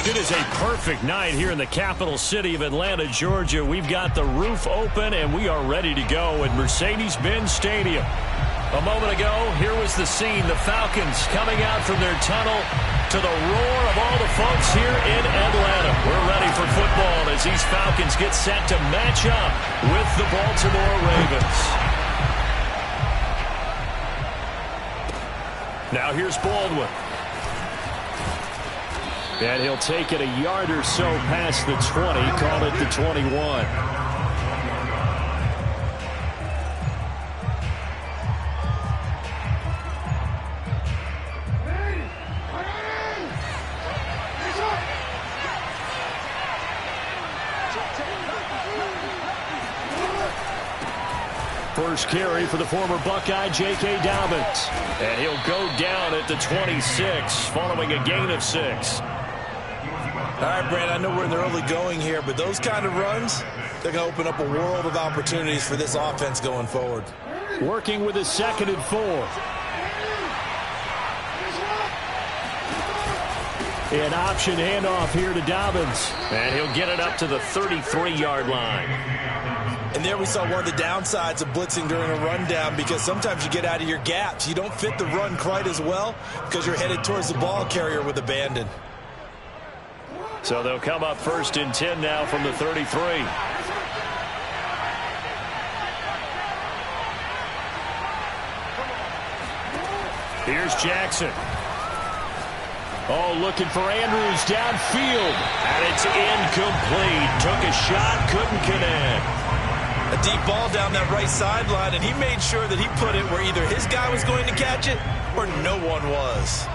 It is a perfect night here in the capital city of Atlanta, Georgia. We've got the roof open, and we are ready to go at Mercedes-Benz Stadium. A moment ago, here was the scene. The Falcons coming out from their tunnel to the roar of all the folks here in Atlanta. We're ready for football as these Falcons get set to match up with the Baltimore Ravens. Now here's Baldwin. And he'll take it a yard or so past the 20, call it the 21. First carry for the former Buckeye, J.K. Dobbins. And he'll go down at the 26, following a gain of 6. All right, Brand, I know we're in the early going here, but those kind of runs, they're going to open up a world of opportunities for this offense going forward. Working with a 2nd and 4. An option handoff here to Dobbins. And he'll get it up to the 33-yard line. And there we saw one of the downsides of blitzing during a rundown, because sometimes you get out of your gaps. You don't fit the run quite as well because you're headed towards the ball carrier with abandon. So they'll come up 1st and 10 now from the 33. Here's Jackson. Oh, looking for Andrews downfield. And it's incomplete. Took a shot, couldn't connect. A deep ball down that right sideline, and he made sure that he put it where either his guy was going to catch it or no one was.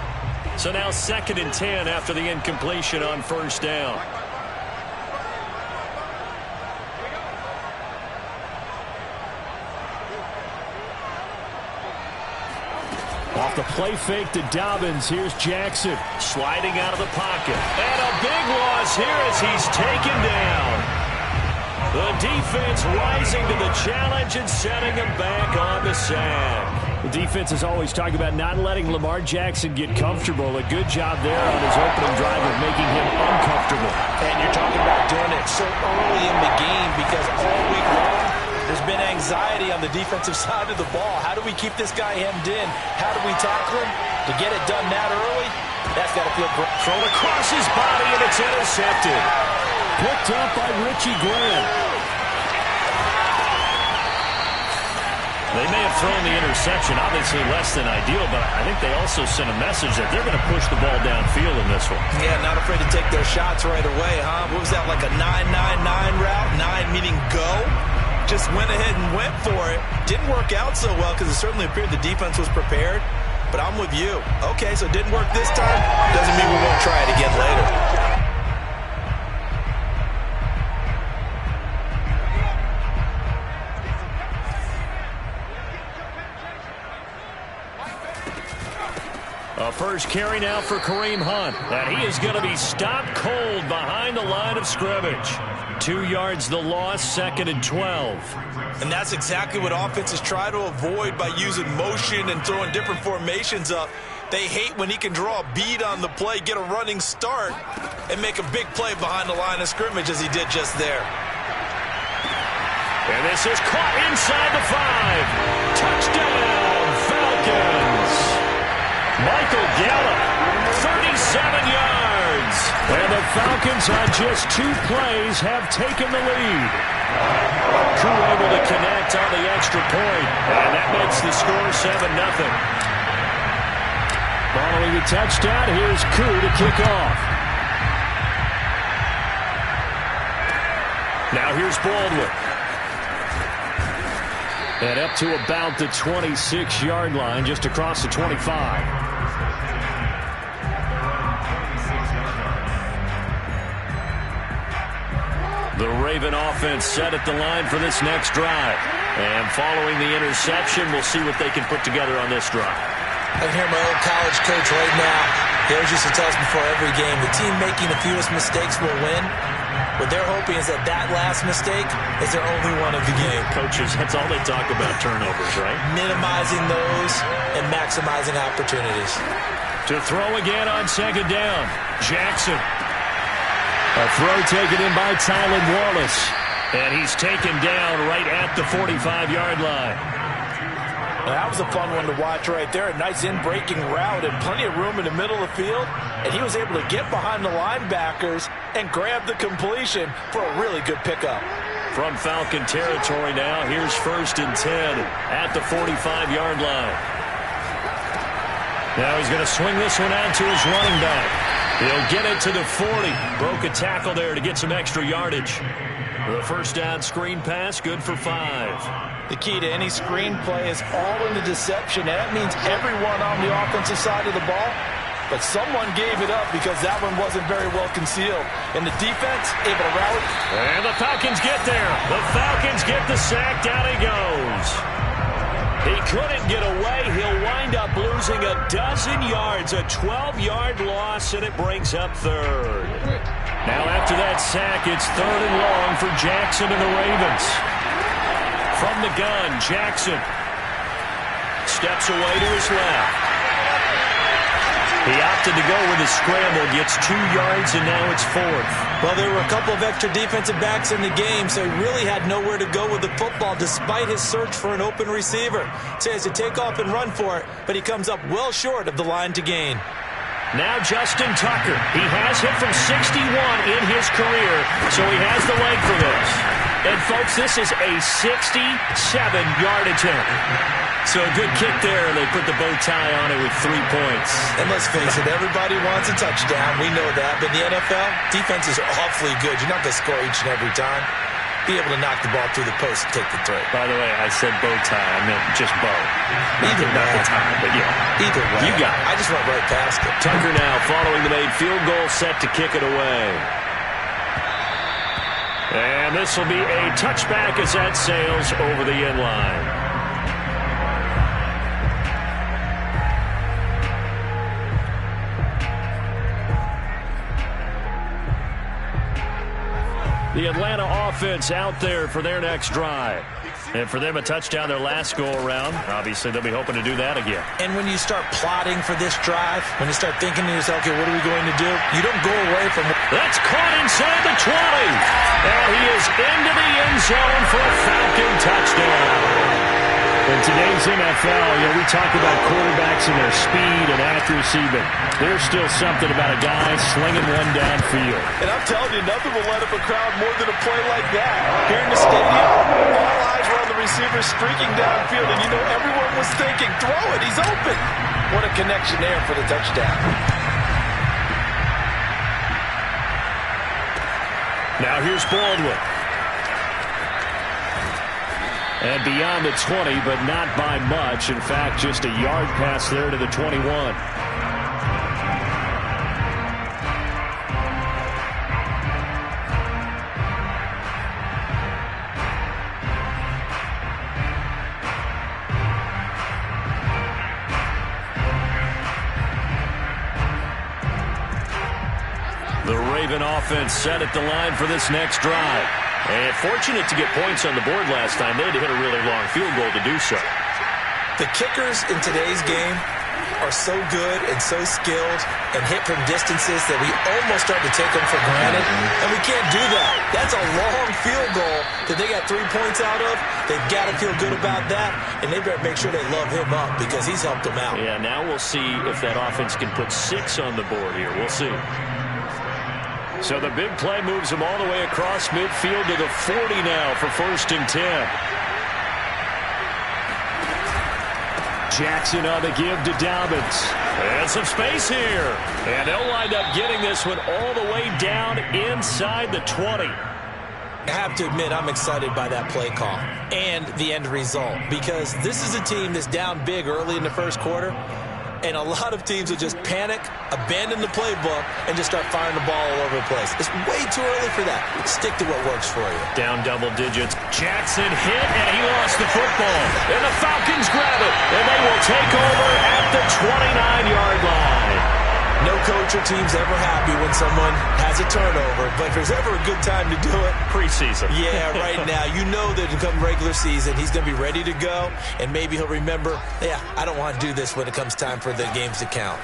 So now 2nd and 10 after the incompletion on 1st down. Off the play fake to Dobbins. Here's Jackson sliding out of the pocket. And a big loss here as he's taken down. The defense rising to the challenge and setting him back on the sack. The defense is always talking about not letting Lamar Jackson get comfortable. A good job there on his opening drive of making him uncomfortable. And you're talking about doing it so early in the game, because all week long there's been anxiety on the defensive side of the ball. How do we keep this guy hemmed in? How do we tackle him? To get it done that early, that's got to feel great. Thrown across his body, and it's intercepted. Picked up by Richie Grant. They may have thrown the interception, obviously less than ideal, but I think they also sent a message that they're going to push the ball downfield in this one. Yeah, not afraid to take their shots right away, huh? What was that, like a 9-9-9 route? 9 meaning go? Just went ahead and went for it. Didn't work out so well because it certainly appeared the defense was prepared. But I'm with you. Okay, so it didn't work this time. Doesn't mean we won't try it again later. A first carry now for Kareem Hunt. And he is going to be stopped cold behind the line of scrimmage. 2 yards the loss, 2nd and 12. And that's exactly what offenses try to avoid by using motion and throwing different formations up. They hate when he can draw a bead on the play, get a running start, and make a big play behind the line of scrimmage as he did just there. And this is caught inside the 5. Touchdown, Falcons. Michael Gallup, 37 yards. And the Falcons on just 2 plays have taken the lead. Koo able to connect on the extra point. And that makes the score 7-0. Following the touchdown, here's Koo to kick off. Now here's Baldwin. And up to about the 26-yard line, just across the 25. The Raven offense set at the line for this next drive. And following the interception, we'll see what they can put together on this drive. I can hear my old college coach right now. He always used to tell us before every game, the team making the fewest mistakes will win. What they're hoping is that that last mistake is their only one of the game. Coaches, that's all they talk about, turnovers, right? Minimizing those and maximizing opportunities. To throw again on 2nd down. Jackson. A throw taken in by Tylan Wallace. And he's taken down right at the 45-yard line. Well, that was a fun one to watch right there. A nice in-breaking route and plenty of room in the middle of the field. And he was able to get behind the linebackers and grab the completion for a really good pickup. From Falcon territory now, here's 1st and 10 at the 45-yard line. Now he's going to swing this one out to his running back. He'll get it to the 40. Broke a tackle there to get some extra yardage. The first down screen pass, good for 5. The key to any screen play is all in the deception. And that means everyone on the offensive side of the ball. But someone gave it up because that one wasn't very well concealed. And the defense able to rally. And the Falcons get there. The Falcons get the sack. Down he goes. He couldn't get away. He'll wind up losing a dozen yards. A 12-yard loss, and it brings up 3rd. Now after that sack, it's 3rd and long for Jackson and the Ravens. From the gun, Jackson steps away to his left. He opted to go with a scramble, gets 2 yards, and now it's 4th. Well, there were a couple of extra defensive backs in the game, so he really had nowhere to go with the football despite his search for an open receiver. So he has to take off and run for it, but he comes up well short of the line to gain. Now Justin Tucker. He has hit from 61 in his career, so he has the leg for this. And, folks, this is a 67-yard attempt. So a good kick there, and they put the bow tie on it with 3 points. And let's face it, everybody wants a touchdown. We know that. But in the NFL, defenses are awfully good. You're not going to score each and every time. Be able to knock the ball through the post and take the throw. By the way, I said bow tie. I meant just bow. Either way. Not the tie, but yeah. Either way. You got it. I just went right past it. Tucker now following the made field goal, set to kick it away. And this will be a touchback as that sails over the end line. The Atlanta offense out there for their next drive. And for them, a touchdown their last go-around. Obviously, they'll be hoping to do that again. And when you start plotting for this drive, when you start thinking to yourself, okay, what are we going to do? You don't go away from it. That's caught inside the 20. And he is into the end zone for a Falcon touchdown. In today's NFL, we talk about quarterbacks and their speed and accuracy, but there's still something about a guy slinging one downfield. And I'm telling you, nothing will light up a crowd more than a play like that. Here in the stadium, all eyes were on the receiver streaking downfield, and everyone was thinking, throw it, he's open. What a connection there for the touchdown. Now here's Baldwin. And beyond the 20, but not by much. In fact, just a yard pass there to the 21. The Raven offense set at the line for this next drive. And fortunate to get points on the board last time. They had to hit a really long field goal to do so. The kickers in today's game are so good and so skilled and hit from distances that we almost start to take them for granted. And we can't do that. That's a long field goal that they got 3 points out of. They've got to feel good about that. And they better make sure they love him up because he's helped them out. Yeah, now we'll see if that offense can put 6 on the board here. We'll see. So the big play moves him all the way across midfield to the 40 now for 1st and 10. Jackson on the give to Dobbins. And some space here. And they'll wind up getting this one all the way down inside the 20. I have to admit, I'm excited by that play call and the end result because this is a team that's down big early in the first quarter. And a lot of teams will just panic, abandon the playbook, and just start firing the ball all over the place. It's way too early for that. Stick to what works for you. Down double digits. Jackson hit, and he lost the football. And the Falcons grab it, and they will take over at the 29-yard line. No coach or team's ever happy when someone has a turnover, but if there's ever a good time to do it, preseason. Yeah, right now. You know that come regular season, he's going to be ready to go, and maybe he'll remember, yeah, I don't want to do this when it comes time for the games to count.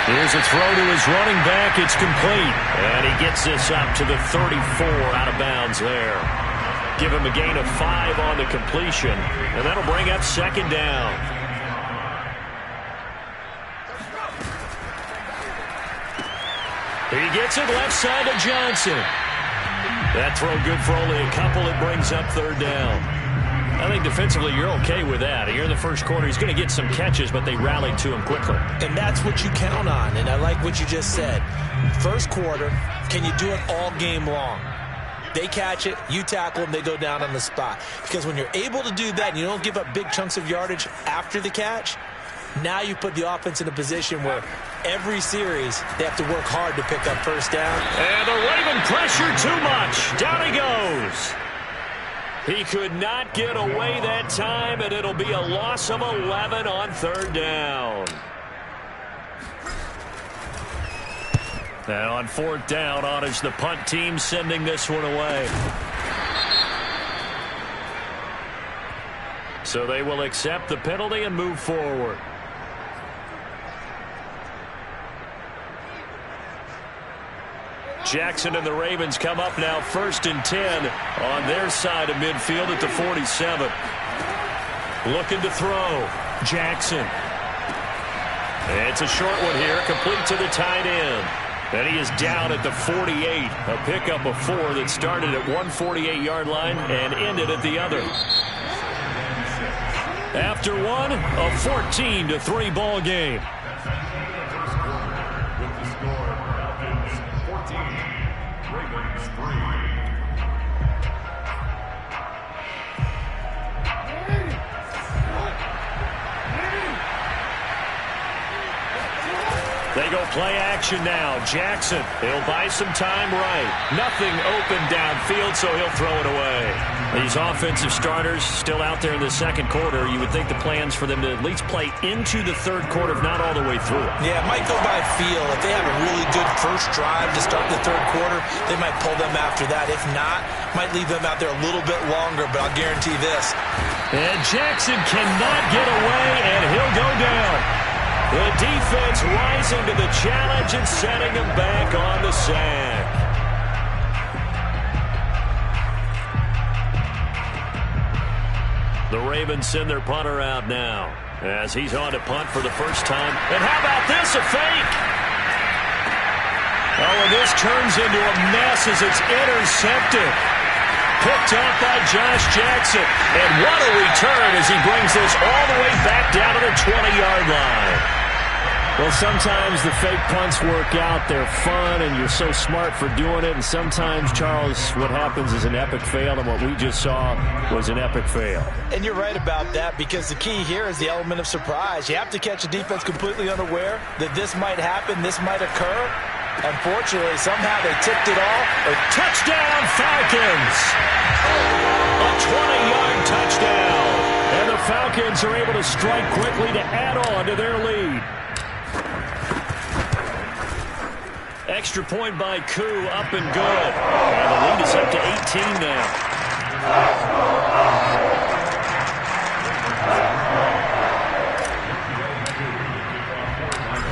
Here's a throw to his running back. It's complete. And he gets this up to the 34 out of bounds there. Give him a gain of 5 on the completion. And that'll bring up second down. He gets it left side to Johnson. That throw good for only a couple. It brings up third down. I think defensively you're okay with that. Here in the first quarter, he's going to get some catches, but they rallied to him quickly. And that's what you count on, and I like what you just said. First quarter, can you do it all game long? They catch it, you tackle them, they go down on the spot. Because when you're able to do that and you don't give up big chunks of yardage after the catch, now you put the offense in a position where every series they have to work hard to pick up first down. And the Raven pressure too much. Down he goes. He could not get away that time, and it'll be a loss of 11 on third down. And on fourth down, honors the punt team, sending this one away. So they will accept the penalty and move forward. Jackson and the Ravens come up now 1st and 10 on their side of midfield at the 47. Looking to throw. Jackson. It's a short one here, complete to the tight end. And he is down at the 48. A pickup of 4 that started at 148-yard line and ended at the other. After one, a 14-3 ball game. They go play action now. Jackson, he'll buy some time right. Nothing open downfield, so he'll throw it away. These offensive starters still out there in the second quarter. You would think the plans for them to at least play into the third quarter, if not all the way through it. Yeah, it might go by feel. If they have a really good first drive to start the third quarter, they might pull them after that. If not, might leave them out there a little bit longer, but I'll guarantee this. And Jackson cannot get away, and he'll go down. The defense rising to the challenge and setting him back on the sack. The Ravens send their punter out now as he's on to punt for the first time. And how about this, a fake? Oh, and this turns into a mess as it's intercepted. Picked up by Josh Jackson. And what a return as he brings this all the way back down to the 20-yard line. Well, sometimes the fake punts work out. They're fun, and you're so smart for doing it. And sometimes, Charles, what happens is an epic fail, and what we just saw was an epic fail. And you're right about that, because the key here is the element of surprise. You have to catch a defense completely unaware that this might happen, this might occur. Unfortunately, somehow they tipped it off. Touchdown, Falcons! A 20-yard touchdown. And the Falcons are able to strike quickly to add on to their lead. Extra point by Koo, up and good. And the lead is up to 18 now.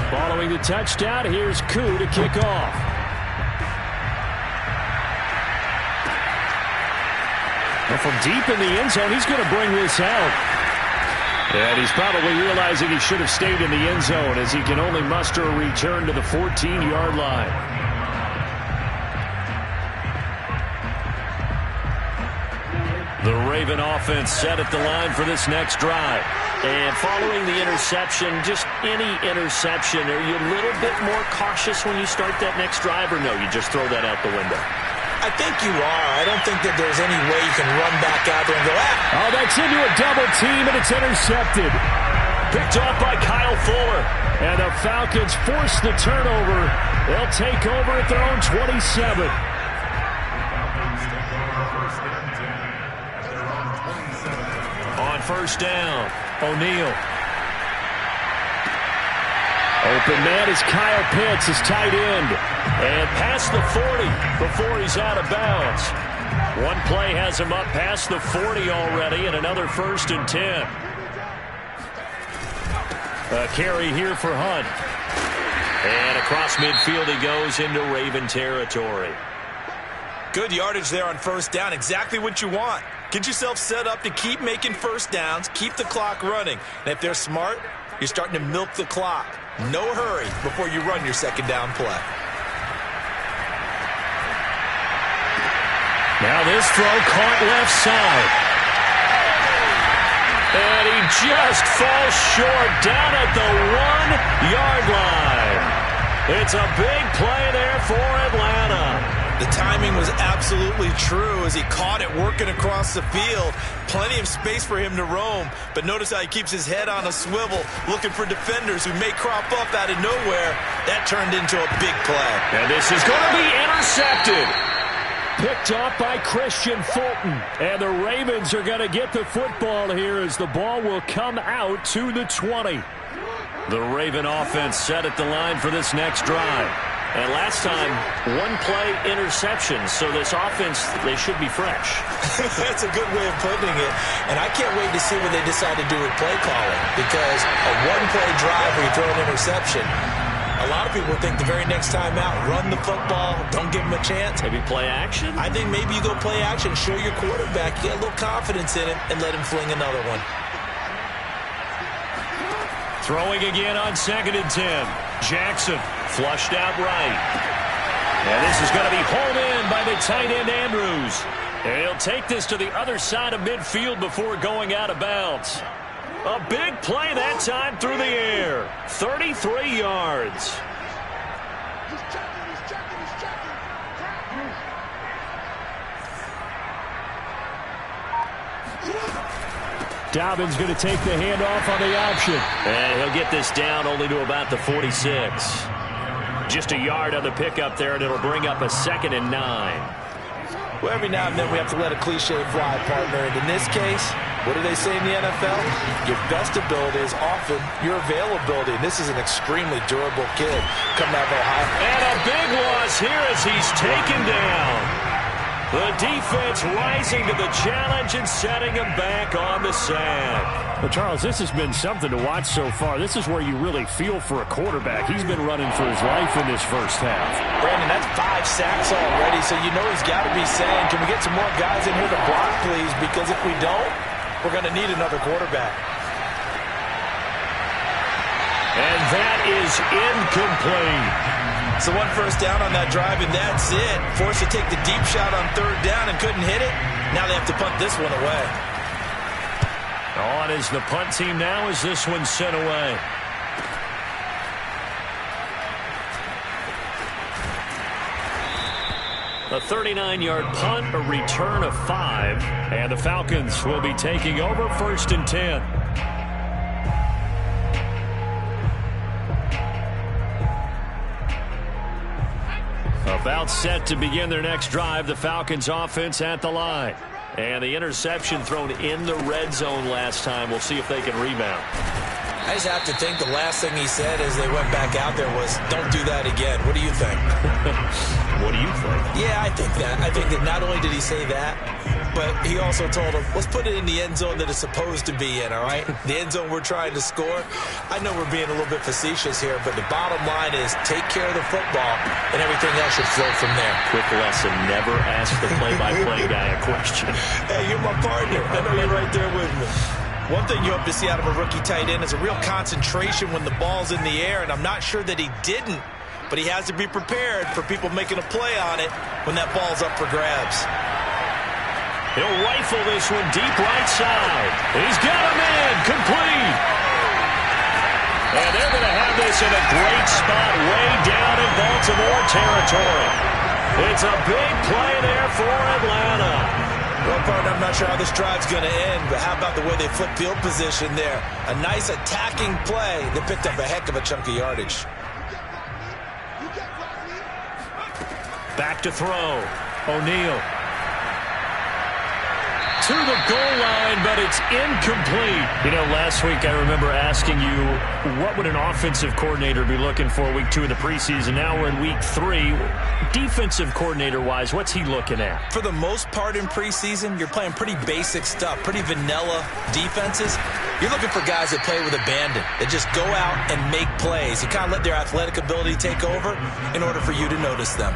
Following the touchdown, here's Koo to kick off. Well, from deep in the end zone, he's going to bring this out. And he's probably realizing he should have stayed in the end zone as he can only muster a return to the 14-yard line. The Raven offense set at the line for this next drive. And following the interception, just any interception, are you a little bit more cautious when you start that next drive, or no, you just throw that out the window? I think you are. I don't think that there's any way you can run back out there and go, Oh, that's into a double team, and it's intercepted. Picked off by Kyle Fuller. And the Falcons force the turnover. They'll take over at their own 27. On first down, O'Neal. Open man is Kyle Pitts, his tight end. And past the 40 before he's out of bounds. One play has him up past the 40 already, and another 1st and 10. A carry here for Hunt. And across midfield he goes into Raven territory. Good yardage there on first down. Exactly what you want. Get yourself set up to keep making first downs, keep the clock running. And if they're smart, you're starting to milk the clock. No hurry before you run your second down play. Now this throw caught left side. And he just falls short down at the 1-yard line. It's a big play there for Atlanta. The timing was absolutely true as he caught it working across the field. Plenty of space for him to roam. But notice how he keeps his head on a swivel, looking for defenders who may crop up out of nowhere. That turned into a big play. And this is going to be intercepted. Picked off by Christian Fulton. And the Ravens are going to get the football here as the ball will come out to the 20. The Raven offense set at the line for this next drive. And last time, one-play interception. So this offense, they should be fresh. That's a good way of putting it. And I can't wait to see what they decide to do with play calling. Because a one-play drive where you throw an interception, a lot of people think the very next time out, run the football, don't give them a chance. Maybe play action? I think maybe you go play action, show your quarterback, get a little confidence in it, and let him fling another one. Throwing again on 2nd and 10. Jackson flushed out right. And this is going to be hauled in by the tight end Andrews. And he'll take this to the other side of midfield before going out of bounds. A big play that time through the air. 33 yards. Dobbins going to take the handoff on the option. And he'll get this down only to about the 46. Just a yard on the pickup there, and it'll bring up a 2nd and 9. Well, every now and then we have to let a cliche fly, partner. And in this case, what do they say in the NFL? Your best ability is often your availability. And this is an extremely durable kid coming out of Ohio. And a big loss here as he's taken down. The defense rising to the challenge and setting him back on the sack. Well, Charles, this has been something to watch so far. This is where you really feel for a quarterback. He's been running for his life in this first half. Brandon, that's 5 sacks already, so you know he's got to be saying, can we get some more guys in here to block, please? Because if we don't, we're going to need another quarterback. And that is incomplete. So one first down on that drive, and that's it. Forced to take the deep shot on 3rd down and couldn't hit it. Now they have to punt this one away. On is the punt team now as this one's sent away. A 39-yard punt, a return of 5, and the Falcons will be taking over 1st and 10. About set to begin their next drive, the Falcons offense at the line. And the interception thrown in the red zone last time. We'll see if they can rebound. I just have to think the last thing he said as they went back out there was, don't do that again. What do you think? What do you think? Yeah, I think that. I think that not only did he say that, but he also told him, let's put it in the end zone that it's supposed to be in, all right? The end zone we're trying to score. I know we're being a little bit facetious here, but the bottom line is take care of the football, and everything else should flow from there. Quick lesson, never ask the play-by-play guy a question. Hey, you're my partner. I know you're right there with me. One thing you hope to see out of a rookie tight end is a real concentration when the ball's in the air, and I'm not sure that he didn't, but he has to be prepared for people making a play on it when that ball's up for grabs. He'll rifle this one deep right side. He's got him in, complete. And they're going to have this in a great spot way down in Baltimore territory. It's a big play there for Atlanta. Well, partner, I'm not sure how this drive's going to end, but how about the way they flip field position there? A nice attacking play that picked up a heck of a chunk of yardage. Back to throw. O'Neal. to the goal line, but it's incomplete. You know, last week I remember asking you, what would an offensive coordinator be looking for week 2 of the preseason? Now we're in week 3. Defensive coordinator-wise, what's he looking at? For the most part in preseason, you're playing pretty basic stuff, pretty vanilla defenses. You're looking for guys that play with abandon, that just go out and make plays. You kind of let their athletic ability take over in order for you to notice them.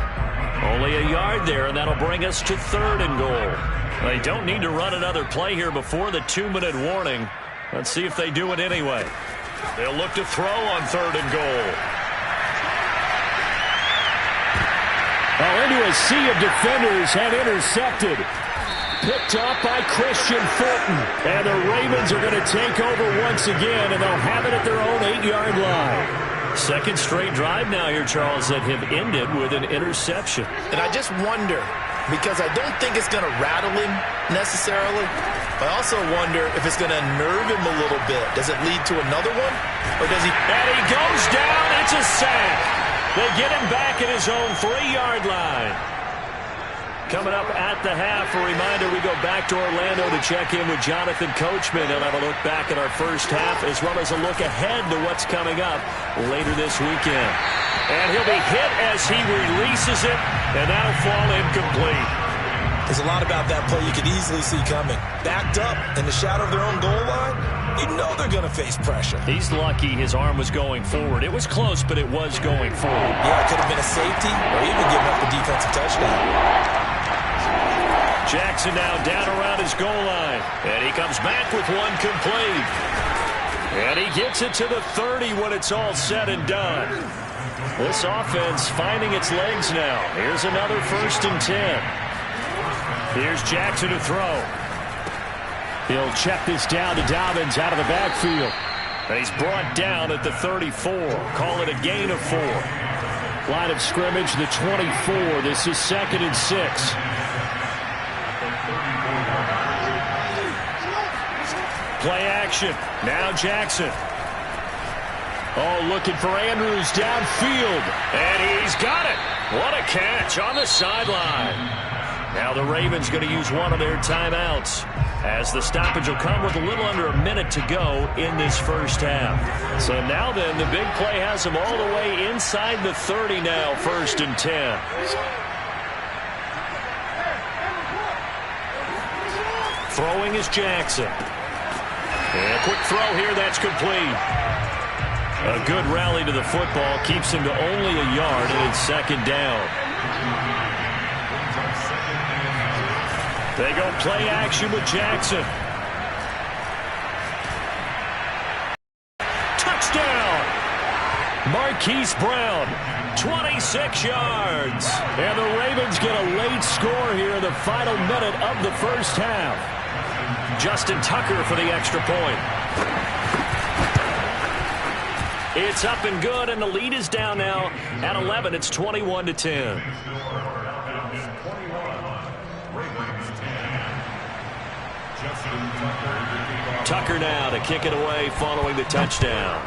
Only a yard there, and that'll bring us to 3rd and goal. They don't need to run another play here before the 2-minute warning. Let's see if they do it anyway. They'll look to throw on 3rd and goal. Into a sea of defenders and intercepted. Picked up by Christian Fulton. And the Ravens are going to take over once again, and they'll have it at their own 8-yard line. Second straight drive now here, Charles, that have ended with an interception. And I just wonder, because I don't think it's going to rattle him necessarily, but I also wonder if it's going to unnerve him a little bit. Does it lead to another one? Or does he... And he goes down. It's a sack. They get him back at his own 3-yard line. Coming up at the half, a reminder, we go back to Orlando to check in with Jonathan Coachman. He'll have a look back at our first half as well as a look ahead to what's coming up later this weekend. And he'll be hit as he releases it, and that'll fall incomplete. There's a lot about that play you could easily see coming. Backed up in the shadow of their own goal line, you know they're going to face pressure. He's lucky his arm was going forward. It was close, but it was going forward. Yeah, it could have been a safety or even giving up a defensive touchdown. Jackson now down around his goal line. And he comes back with one complete. And he gets it to the 30 when it's all said and done. This offense finding its legs now. Here's another 1st and 10. Here's Jackson to throw. He'll check this down to Dobbins out of the backfield. And he's brought down at the 34. Call it a gain of 4. Line of scrimmage, the 24. This is 2nd and 6. Play action. Now Jackson. Oh, looking for Andrews downfield. And he's got it. What a catch on the sideline. Now the Ravens going to use one of their timeouts, as the stoppage will come with a little under a minute to go in this first half. So now then, the big play has them all the way inside the 30 now, 1st and 10. Throwing is Jackson. And a quick throw here, that's complete. A good rally to the football keeps him to only a yard, and it's 2nd down. They go play action with Jackson. Touchdown! Marquise Brown, 26 yards. And the Ravens get a late score here in the final minute of the first half. Justin Tucker for the extra point. It's up and good, and the lead is down now at 11. It's 21-10. Tucker now to kick it away following the touchdown.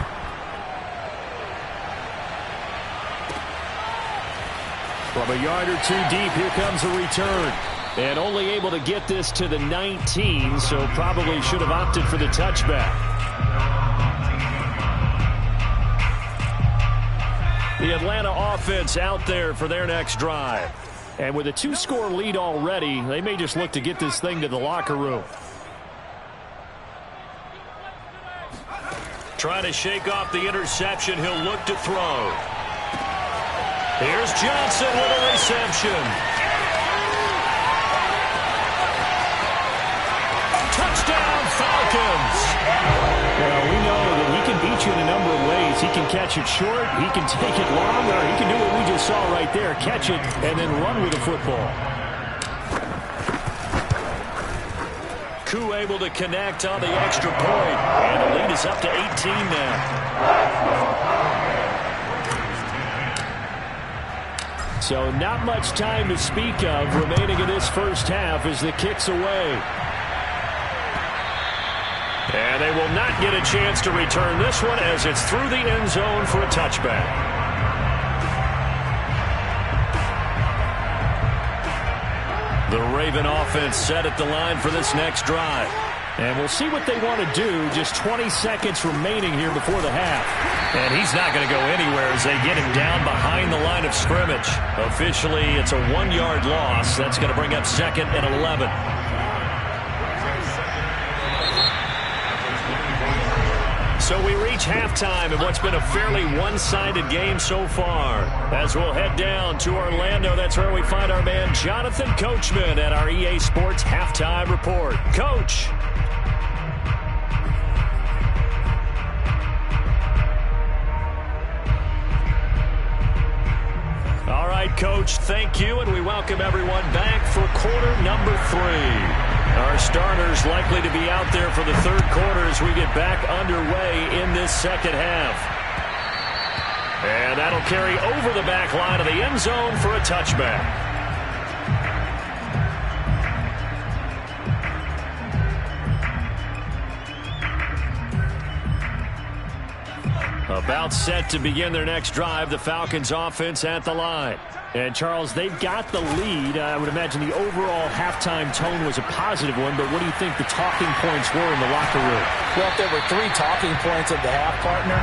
From a yard or two deep, here comes a return. And only able to get this to the 19, so probably should have opted for the touchback. The Atlanta offense out there for their next drive. And with a 2-score lead already, they may just look to get this thing to the locker room. Trying to shake off the interception. He'll look to throw. Here's Johnson with a reception. Touchdown, Falcons. Well, we know that he can beat you in a number of ways. He can catch it short, he can take it long, or he can do what we just saw right there, catch it and then run with the football. Koo able to connect on the extra point, and the lead is up to 18 now. So not much time to speak of remaining in this first half as the kick's away. And they will not get a chance to return this one as it's through the end zone for a touchback. The Raven offense set at the line for this next drive. And we'll see what they want to do. Just 20 seconds remaining here before the half. And he's not going to go anywhere as they get him down behind the line of scrimmage. Officially, it's a 1-yard loss. That's going to bring up 2nd and 11. So we reach halftime in what's been a fairly one-sided game so far. As we'll head down to Orlando, that's where we find our man Jonathan Coachman at our EA Sports Halftime Report. Coach. All right, Coach, thank you, and we welcome everyone back for quarter number 3. Our starters likely to be out there for the third quarter as we get back underway in this second half. And that'll carry over the back line of the end zone for a touchback. About set to begin their next drive, the Falcons offense at the line. And, Charles, they've got the lead. I would imagine the overall halftime tone was a positive one, but what do you think the talking points were in the locker room? Well, if there were 3 talking points of the half, partner,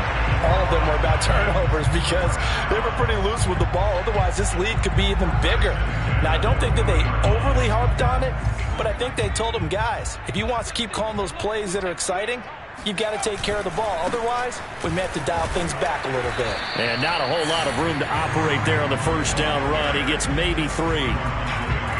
all of them were about turnovers because they were pretty loose with the ball. Otherwise, this lead could be even bigger. Now, I don't think that they overly harped on it, but I think they told them, guys, if you want to keep calling those plays that are exciting, you've got to take care of the ball. Otherwise, we may have to dial things back a little bit. And not a whole lot of room to operate there on the first down run. He gets maybe 3.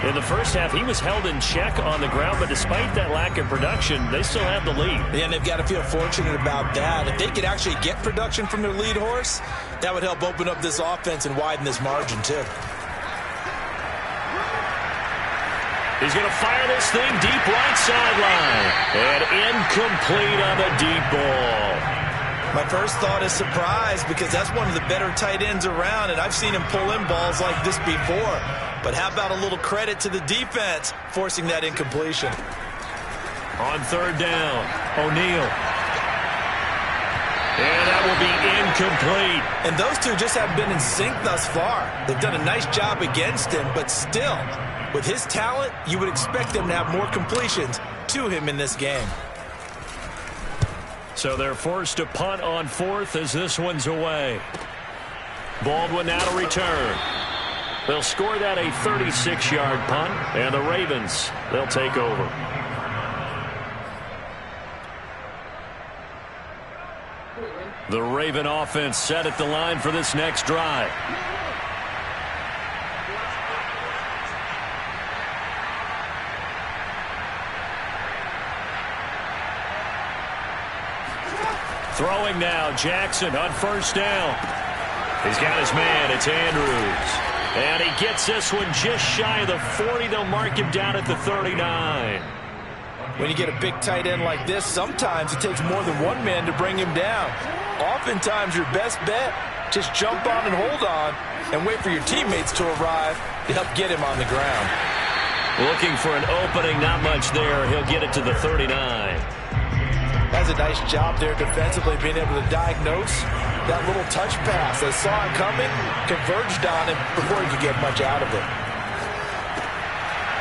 In the first half, he was held in check on the ground, but despite that lack of production, they still have the lead. Yeah, and they've got to feel fortunate about that. If they could actually get production from their lead horse, that would help open up this offense and widen this margin, too. He's going to fire this thing deep right sideline. And incomplete on the deep ball. My first thought is surprise because that's one of the better tight ends around, and I've seen him pull in balls like this before. But how about a little credit to the defense forcing that incompletion? On third down, O'Neal. And that will be incomplete. And those two just haven't been in sync thus far. They've done a nice job against him, but still, with his talent, you would expect them to have more completions to him in this game. So they're forced to punt on 4th as this one's away. Baldwin now to return. They'll score that a 36-yard punt, and the Ravens, they'll take over. The Raven offense set at the line for this next drive. Throwing now, Jackson on first down. He's got his man, it's Andrews. And he gets this one just shy of the 40. They'll mark him down at the 39. When you get a big tight end like this, sometimes it takes more than one man to bring him down. Oftentimes, your best bet, just jump on and hold on and wait for your teammates to arrive to help get him on the ground. Looking for an opening, not much there. He'll get it to the 39. Has a nice job there defensively, being able to diagnose that little touch pass. They saw it coming, converged on it before he could get much out of it.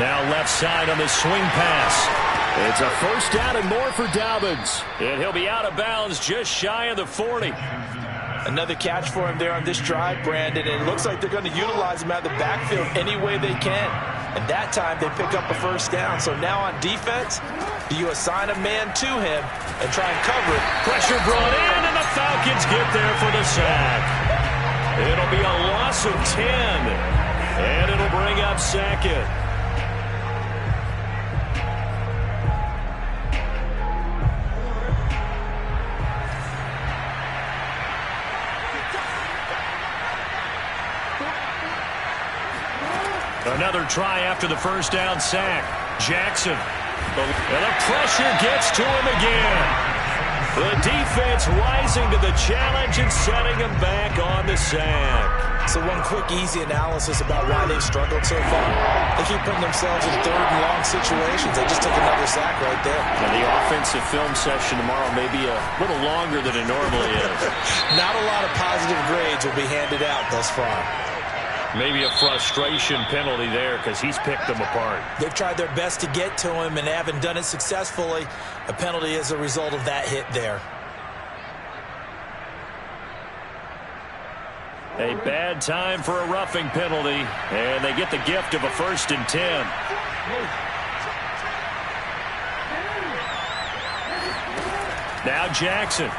Now left side on the swing pass. It's a first down and more for Dobbins. And he'll be out of bounds just shy of the 40. Another catch for him there on this drive, Brandon. And it looks like they're going to utilize him out of the backfield any way they can. And that time they pick up a first down. So now on defense, do you assign a man to him and try and cover it? Pressure brought in, and the Falcons get there for the sack. It'll be a loss of 10. And it'll bring up 2nd. Another try after the first down sack. Jackson. And the pressure gets to him again. The defense rising to the challenge and setting him back on the sack. So one quick, easy analysis about why they've struggled so far. They keep putting themselves in third and long situations. They just took another sack right there. And the offensive film session tomorrow may be a little longer than it normally is. Not a lot of positive grades will be handed out thus far. Maybe a frustration penalty there because he's picked them apart. They've tried their best to get to him and haven't done it successfully. A penalty as a result of that hit there. A bad time for a roughing penalty, and they get the gift of a 1st and 10. Now Jackson.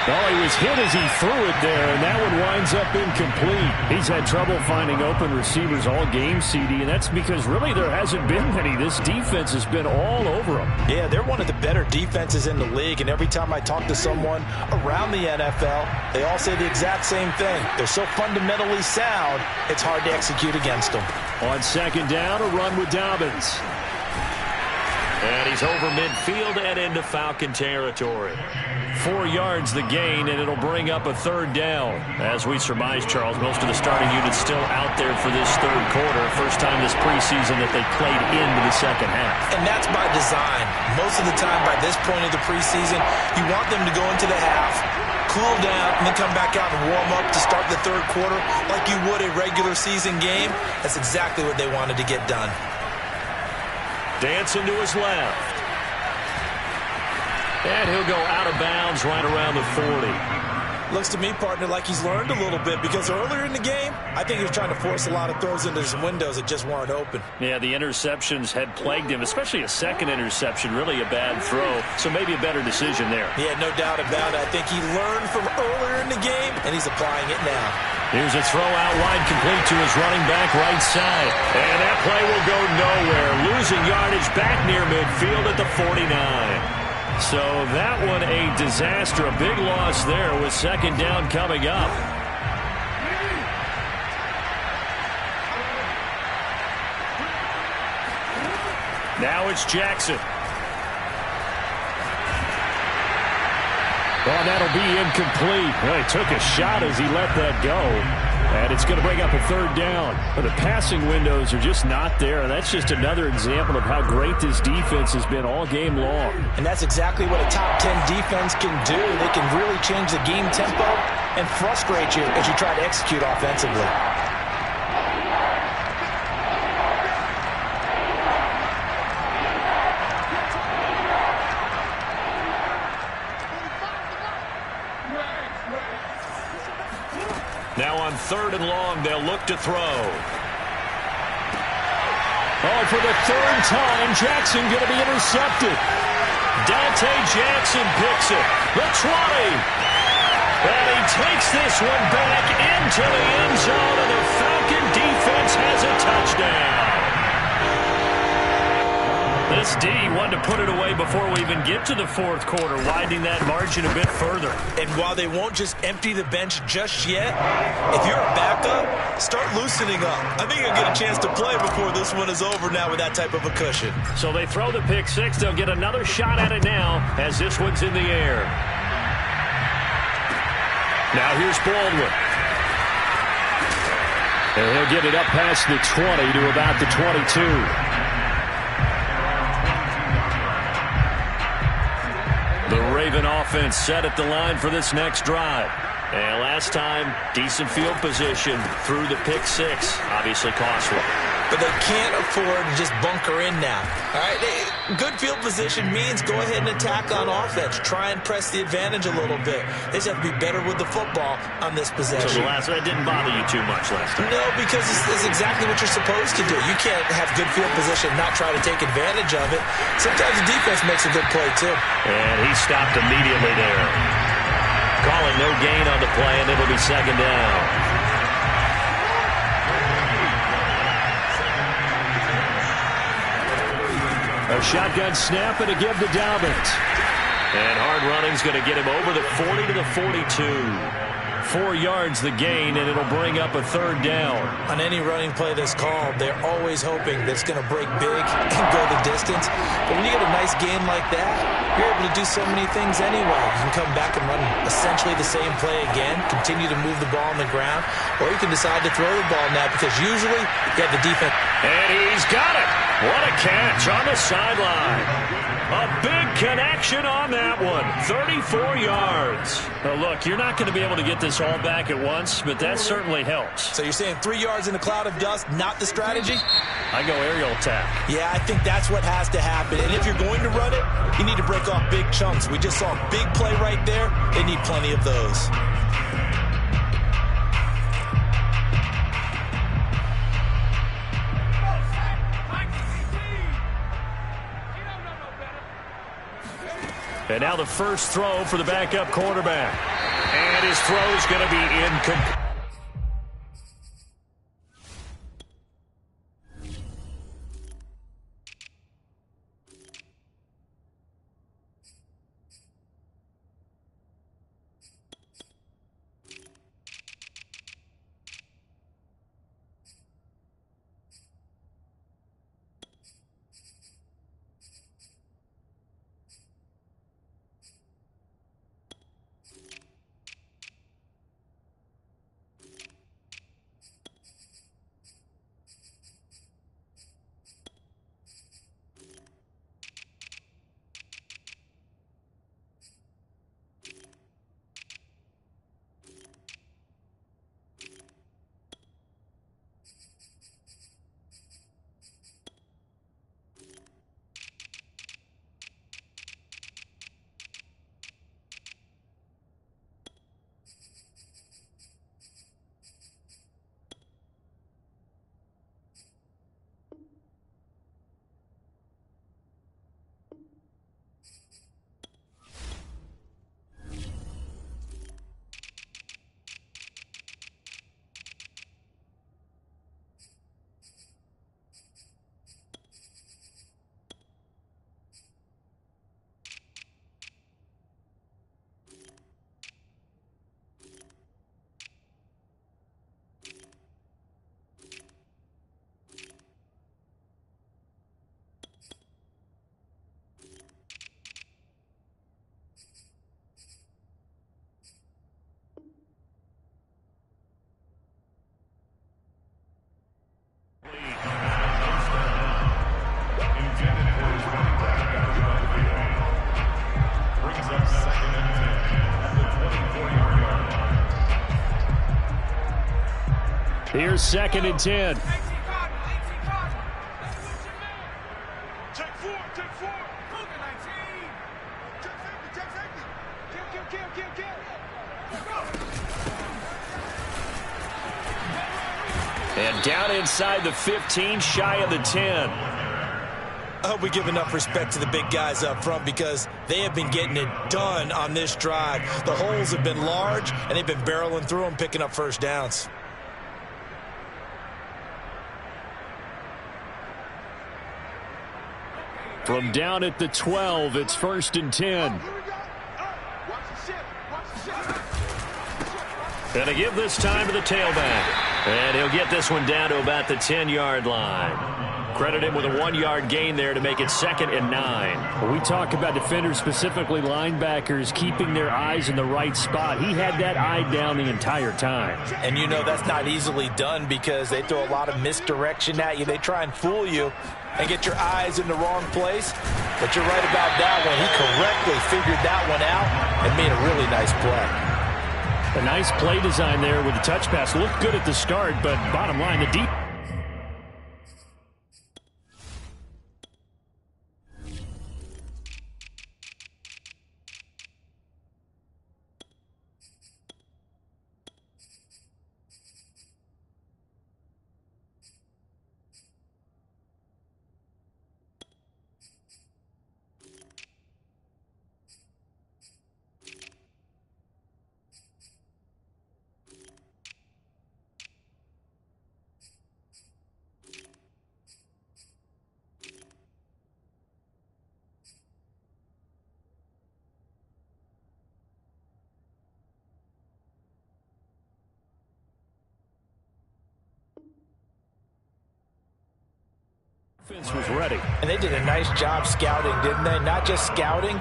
Oh, he was hit as he threw it there, and that one winds up incomplete. He's had trouble finding open receivers all game, CD, and that's because really there hasn't been many. This defense has been all over them. Yeah, they're one of the better defenses in the league, and every time I talk to someone around the NFL, they all say the exact same thing. They're so fundamentally sound, it's hard to execute against them. On 2nd down, a run with Dobbins. And he's over midfield and into Falcon territory. 4 yards the gain, and it'll bring up a 3rd down. As we surmise, Charles, most of the starting unit's still out there for this 3rd quarter. First time this preseason that they played into the 2nd half. And that's by design. Most of the time by this point of the preseason, you want them to go into the half, cool down, and then come back out and warm up to start the 3rd quarter like you would a regular season game. That's exactly what they wanted to get done. Dancing to his left. And he'll go out of bounds right around the 40. Looks to me, partner, like he's learned a little bit because earlier in the game, I think he was trying to force a lot of throws into some windows that just weren't open. Yeah, the interceptions had plagued him, especially a 2nd interception, really a bad throw. So maybe a better decision there. Yeah, no doubt about it. I think he learned from earlier in the game, and he's applying it now. Here's a throw out wide, complete to his running back right side. And that play will go nowhere. Losing yardage back near midfield at the 49. So that one a disaster. A big loss there with 2nd down coming up. Now it's Jackson. Oh, that'll be incomplete. Well, he took a shot as he let that go. And it's going to bring up a 3rd down. But the passing windows are just not there. That's just another example of how great this defense has been all game long. And that's exactly what a top 10 defense can do. They can really change the game tempo and frustrate you as you try to execute offensively. Now on 3rd and long, they'll look to throw. Oh, for the 3rd time, Jackson going to be intercepted. Dante Jackson picks it. The 20. And he takes this one back into the end zone, and the Falcon defense has a touchdown. This D wanted to put it away before we even get to the 4th quarter, widening that margin a bit further. And while they won't just empty the bench just yet, if you're a backup, start loosening up. I think you'll get a chance to play before this one is over now with that type of a cushion. So they throw the pick 6. They'll get another shot at it now as this one's in the air. Now here's Baldwin. And he'll get it up past the 20 to about the 22. The Raven offense set at the line for this next drive. And last time, decent field position through the pick 6. Obviously costly. But they can't afford to just bunker in now. All right, good field position means go ahead and attack on offense. Try and press the advantage a little bit. They just have to be better with the football on this possession. So that didn't bother you too much last time? No, because it's exactly what you're supposed to do. You can't have good field position and not try to take advantage of it. Sometimes the defense makes a good play, too. And he stopped immediately there. Calling no gain on the play, and it'll be 2nd down. A shotgun snap and a give to Dobbins. And hard running's going to get him over the 40 to the 42. 4 yards the gain, and it'll bring up a 3rd down. On any running play that's called, they're always hoping that it's going to break big and go the distance. But when you get a nice gain like that, you're able to do so many things anyway. You can come back and run essentially the same play again, continue to move the ball on the ground, or you can decide to throw the ball now because usually you have the defense. And he's got it. What a catch on the sideline. A big connection on that one. 34 yards. Well, look, you're not going to be able to get this all back at once, but that certainly helps. So you're saying 3 yards in a cloud of dust, not the strategy? I go aerial attack. Yeah, I think that's what has to happen. And if you're going to run it, you need to break off big chunks. We just saw a big play right there. They need plenty of those. And now the first throw for the backup quarterback. And his throw is going to be incomplete. Here's 2nd and 10. And down inside the 15, shy of the 10. I hope we give enough respect to the big guys up front because they have been getting it done on this drive. The holes have been large, and they've been barreling through them, picking up first downs. From down at the 12, it's 1st and 10. Going to give this time to the tailback. And he'll get this one down to about the 10-yard line. Credit him with a 1-yard gain there to make it 2nd and 9. When we talk about defenders, specifically linebackers, keeping their eyes in the right spot, he had that eye down the entire time. And you know that's not easily done because they throw a lot of misdirection at you. They try and fool you and get your eyes in the wrong place. But you're right about that one. He correctly figured that one out and made a really nice play. A nice play design there with the touch pass. Looked good at the start, but bottom line, the deep. Offense was ready. And they did a nice job scouting, didn't they? Not just scouting,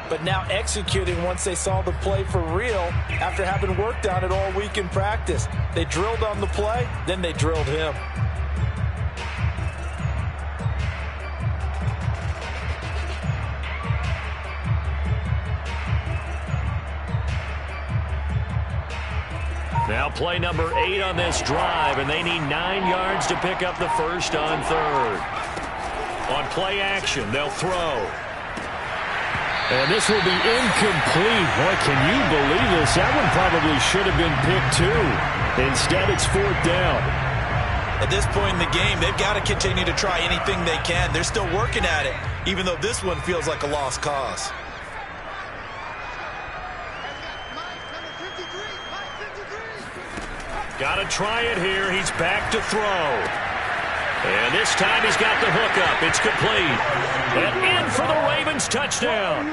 but now executing once they saw the play for real after having worked on it all week in practice. They drilled on the play, then they drilled him. Now play number 8 on this drive, and they need 9 yards to pick up the first on third. On play action, they'll throw. And this will be incomplete. Boy, can you believe this? That one probably should have been picked too. Instead, it's 4th down. At this point in the game, they've got to continue to try anything they can. They're still working at it, even though this one feels like a lost cause. Got to try it here. He's back to throw. And this time he's got the hook up. It's complete. And in for the Ravens touchdown.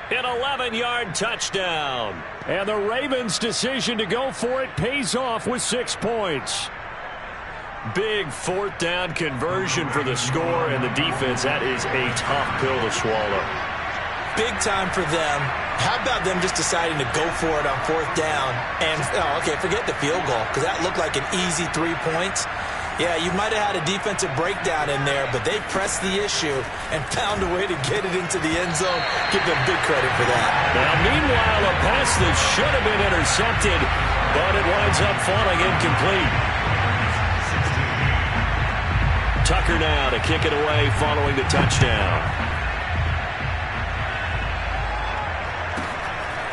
An 11-yard touchdown. And the Ravens' decision to go for it pays off with 6 points. Big 4th down conversion for the score, and the defense, that is a tough pill to swallow. Big time for them. How about them just deciding to go for it on 4th down? And, forget the field goal, because that looked like an easy 3 points. Yeah, you might have had a defensive breakdown in there, but they pressed the issue and found a way to get it into the end zone. Give them big credit for that. Now, meanwhile, a pass that should have been intercepted, but it winds up falling incomplete. Tucker now to kick it away following the touchdown.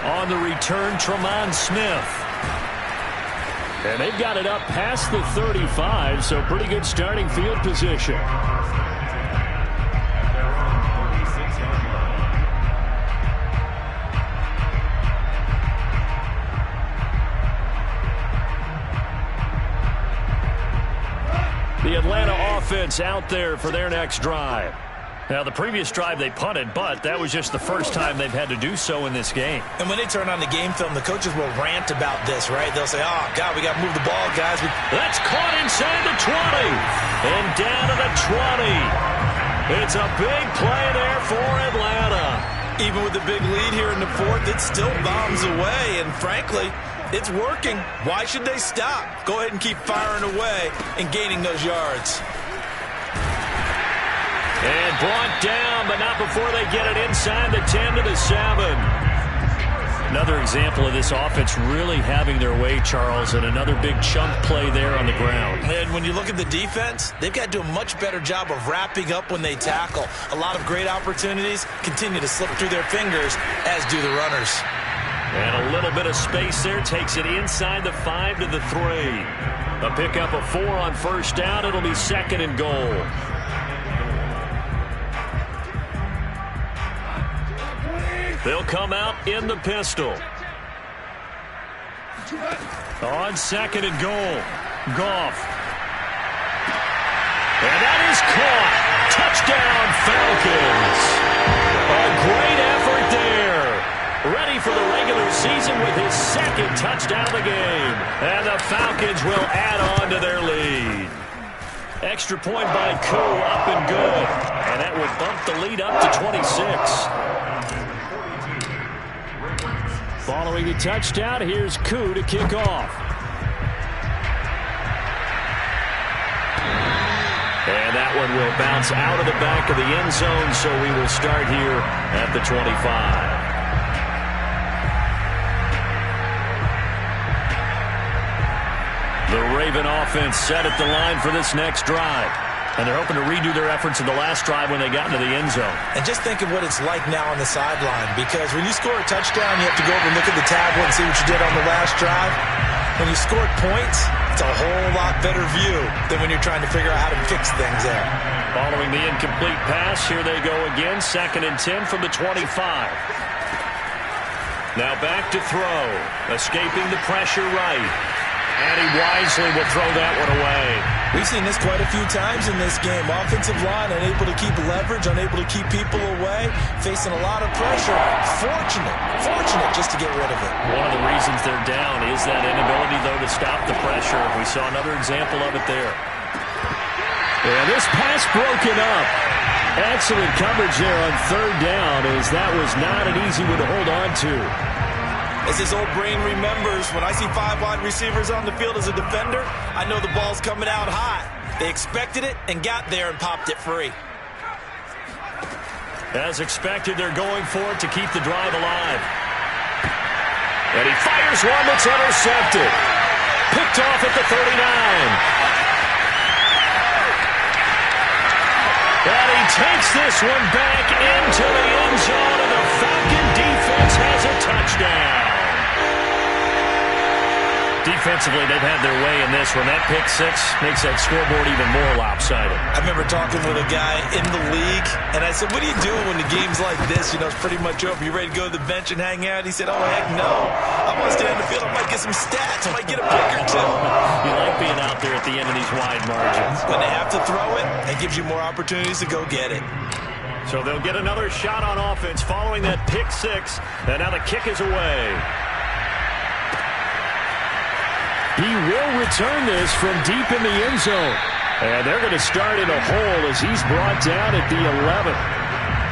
On the return, Tremont Smith. And they've got it up past the 35, so pretty good starting field position. The Atlanta offense out there for their next drive. Now, the previous drive they punted, but that was just the first time they've had to do so in this game. And when they turn on the game film, the coaches will rant about this, right? They'll say, oh, God, we got to move the ball, guys. That's caught inside the 20. And down to the 20. It's a big play there for Atlanta. Even with the big lead here in the 4th, it still bombs away. And frankly, it's working. Why should they stop? Go ahead and keep firing away and gaining those yards. And brought down, but not before they get it inside the 10 to the 7. Another example of this offense really having their way, Charles, and another big chunk play there on the ground. And when you look at the defense, they've got to do a much better job of wrapping up when they tackle. A lot of great opportunities continue to slip through their fingers, as do the runners. And a little bit of space there takes it inside the 5 to the 3. A pickup of 4 on first down. It'll be 2nd and goal. They'll come out in the pistol. On 2nd and goal. Goff. And that is caught. Touchdown, Falcons. A great effort there. Ready for the regular season with his 2nd touchdown of the game. And the Falcons will add on to their lead. Extra point by Koo, up and good. And that will bump the lead up to 26. Following the touchdown, here's Koo to kick off. And that one will bounce out of the back of the end zone, so we will start here at the 25. The Raven offense set at the line for this next drive. And they're hoping to redo their efforts in the last drive when they got into the end zone. And just think of what it's like now on the sideline, because when you score a touchdown, you have to go over and look at the tablet and see what you did on the last drive. When you scored points, it's a whole lot better view than when you're trying to figure out how to fix things there. Following the incomplete pass, here they go again, 2nd and 10 from the 25. Now back to throw, escaping the pressure right. And he wisely will throw that one away. We've seen this quite a few times in this game. Offensive line unable to keep leverage, unable to keep people away, facing a lot of pressure. Fortunate just to get rid of it. One of the reasons they're down is that inability, though, to stop the pressure. We saw another example of it there. And this pass broken up. Excellent coverage there on 3rd down, as that was not an easy one to hold on to. As his old brain remembers, when I see 5 wide receivers on the field as a defender, I know the ball's coming out hot. They expected it and got there and popped it free. As expected, they're going for it to keep the drive alive. And he fires one that's intercepted. picked off at the 39. And he takes this one back into the end zone, and the Falcon defense has a touchdown. Defensively, they've had their way in this one. That pick six makes that scoreboard even more lopsided. I remember talking with a guy in the league, and I said, what do you do when the game's like this? You know, it's pretty much over. You ready to go to the bench and hang out? He said, oh, heck no. I'm going to stay on the field. I might get some stats. I might get a pick or two. You like being out there at the end of these wide margins. When they have to throw it, it gives you more opportunities to go get it. So they'll get another shot on offense following that pick six. And now the kick is away. He will return this from deep in the end zone. And they're going to start in a hole as he's brought down at the 11.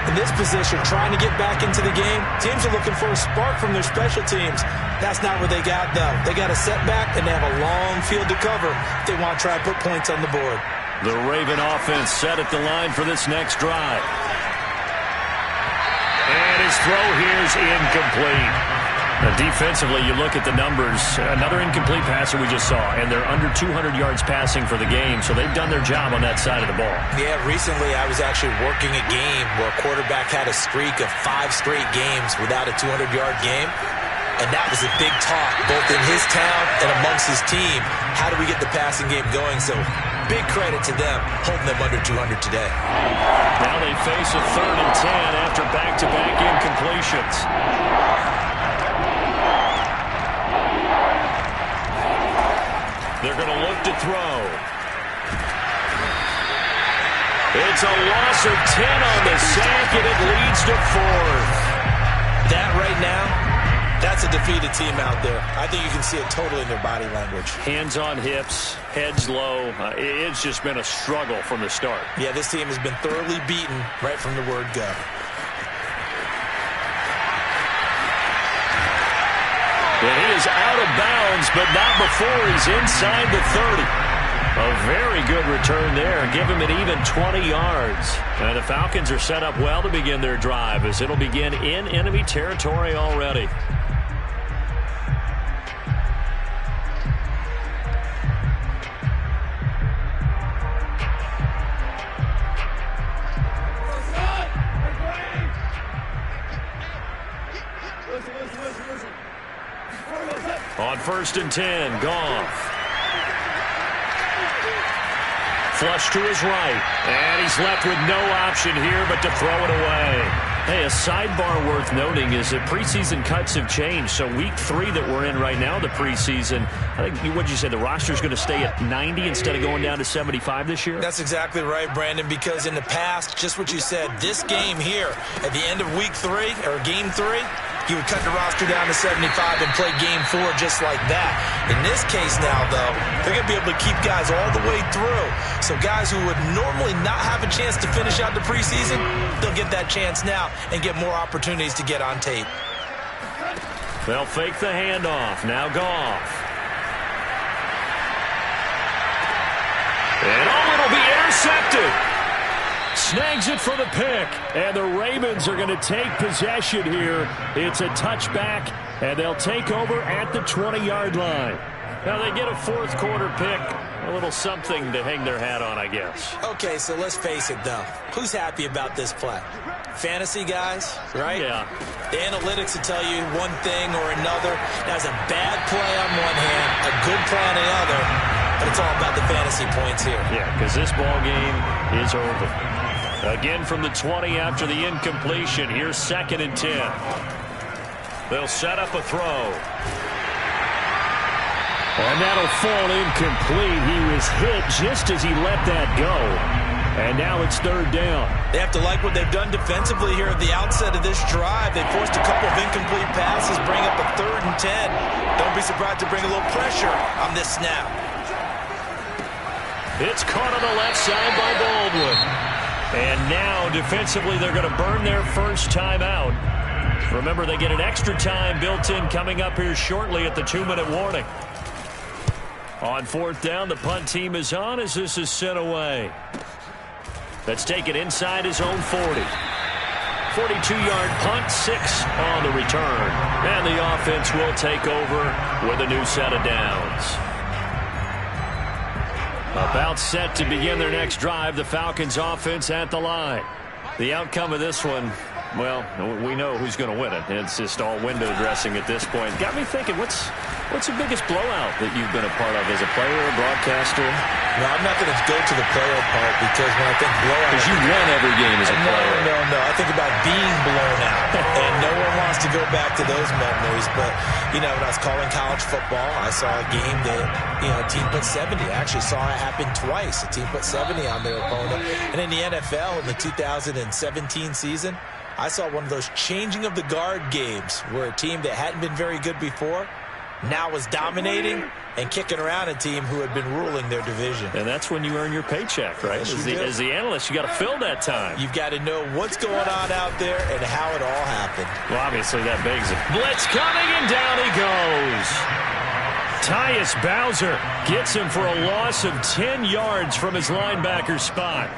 In this position, trying to get back into the game, teams are looking for a spark from their special teams. That's not what they got, though. They got a setback, and they have a long field to cover if they want to try to put points on the board. The Raven offense set at the line for this next drive. And his throw here is incomplete. Defensively, you look at the numbers. Another incomplete passer we just saw, and they're under 200 yards passing for the game, so they've done their job on that side of the ball. Yeah, recently I was actually working a game where a quarterback had a streak of 5 straight games without a 200-yard game, and that was a big talk, both in his town and amongst his team. How do we get the passing game going? So big credit to them, holding them under 200 today. Now they face a 3rd and 10 after back-to-back incompletions. They're going to look to throw. It's a loss of 10 on the sack, and it leads to 4th. That right now, that's a defeated team out there. I think you can see it totally in their body language. Hands on hips, heads low. It's just been a struggle from the start. Yeah, this team has been thoroughly beaten right from the word go. And he is out of bounds, but not before he's inside the 30. A very good return there. Give him an even 20 yards. And the Falcons are set up well to begin their drive as it'll begin in enemy territory already. On 1st and 10, Goff. Flush to his right. And he's left with no option here but to throw it away. Hey, a sidebar worth noting is that preseason cuts have changed. So week 3 that we're in right now, the preseason, I think, what'd you say, the roster's going to stay at 90 instead of going down to 75 this year? That's exactly right, Brandon, because in the past, just what you said, this game here, at the end of week 3, or game 3, you would cut the roster down to 75 and play game 4 just like that. In this case now, though, they're going to be able to keep guys all the way through. So guys who would normally not have a chance to finish out the preseason, they'll get that chance now and get more opportunities to get on tape. They'll fake the handoff. Now Goff. And it'll be intercepted. Snags it for the pick, and the Ravens are going to take possession here. It's a touchback, and they'll take over at the 20-yard line. Now they get a 4th quarter pick, a little something to hang their hat on, I guess. Okay, so let's face it, though. Who's happy about this play? Fantasy guys, right? Yeah. The analytics will tell you one thing or another. That's a bad play on one hand, a good play on the other, but it's all about the fantasy points here. Yeah, because this ball game is over. Again from the 20 after the incompletion. Here's 2nd and 10. They'll set up a throw. And that'll fall incomplete. He was hit just as he let that go. And now it's 3rd down. They have to like what they've done defensively here at the outset of this drive. They forced a couple of incomplete passes, bring up a 3rd and 10. Don't be surprised to bring a little pressure on this snap. It's caught on the left side by Baldwin. And now, defensively, they're going to burn their first time out. Remember, they get an extra time built in coming up here shortly at the 2-minute warning. On 4th down, the punt team is on as this is sent away. That's taken inside his own 40. 42-yard punt, 6 on the return. And the offense will take over with a new set of downs. About set to begin their next drive. The Falcons offense at the line. The outcome of this one, well, we know who's going to win it. It's just all window dressing at this point. Got me thinking, what's the biggest blowout that you've been a part of as a player or broadcaster? No, I'm not going to go to the player part because when I think blowout... Because you won every game as a player. No. I think about being blown out. And no one wants to go back to those memories. But, when I was calling college football, I saw a game that, a team put 70. I actually saw it happen twice. A team put 70 on their opponent. And in the NFL, in the 2017 season, I saw one of those changing of the guard games where a team that hadn't been very good before now was dominating and kicking around a team who had been ruling their division. And that's when you earn your paycheck, right? Yes, as the analyst, you got to fill that time. You've got to know what's going on out there and how it all happened. Well, obviously that begs it. Blitz coming, and down he goes. Tyus Bowser gets him for a loss of 10 yards from his linebacker spot.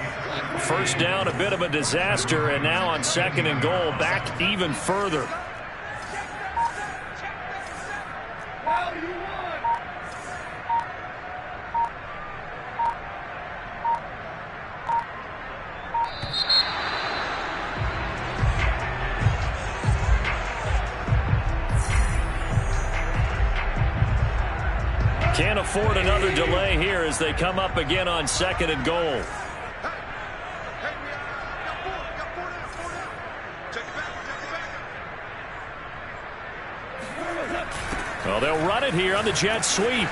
First down, a bit of a disaster, and now on 2nd and goal, back even further. Can't afford another delay here as they come up again on 2nd and goal. Well, they'll run it here on the jet sweep.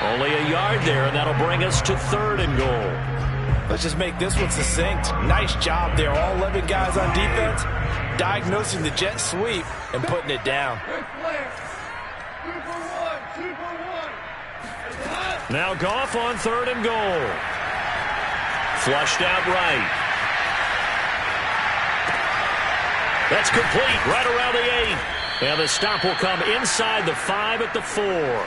Only a yard there, and that'll bring us to 3rd and goal. Let's just make this one succinct. Nice job there. All 11 guys on defense diagnosing the jet sweep and putting it down. Now Goff on 3rd and goal. Flushed out right. That's complete right around the 8. And the stop will come inside the 5 at the 4.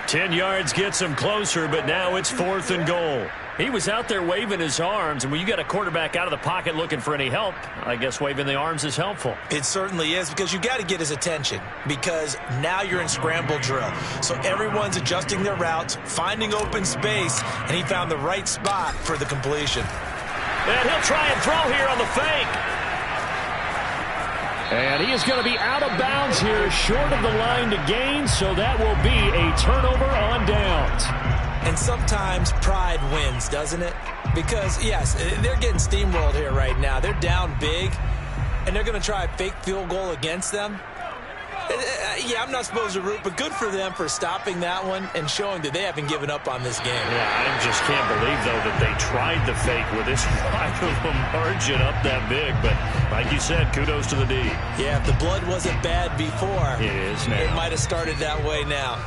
10 yards gets him closer, but now it's 4th and goal. He was out there waving his arms, and when you got a quarterback out of the pocket looking for any help, I guess waving the arms is helpful. It certainly is, because you got to get his attention, because now you're in scramble drill. So everyone's adjusting their routes, finding open space, and he found the right spot for the completion. And he'll try and throw here on the fake. And he is going to be out of bounds here, short of the line to gain, so that will be a turnover on downs. And sometimes pride wins, doesn't it? Because, yes, they're getting steamrolled here right now. They're down big, and they're going to try a fake field goal against them. Yeah, I'm not supposed to root, but good for them for stopping that one and showing that they haven't given up on this game. Yeah, I just can't believe, though, that they tried the fake with this wide of a margin up that big. But like you said, kudos to the D. Yeah, if the blood wasn't bad before, it is now. It might have started that way now.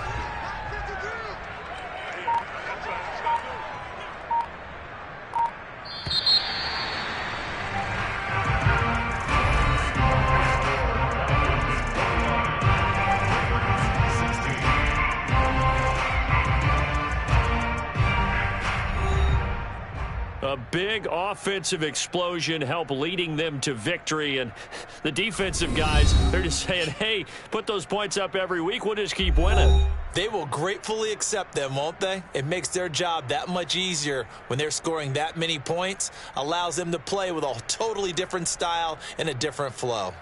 A big offensive explosion helped leading them to victory, and the defensive guys, they're just saying, hey, put those points up every week, we'll just keep winning. They will gratefully accept them, won't they? It makes their job that much easier when they're scoring that many points, allows them to play with a totally different style and a different flow.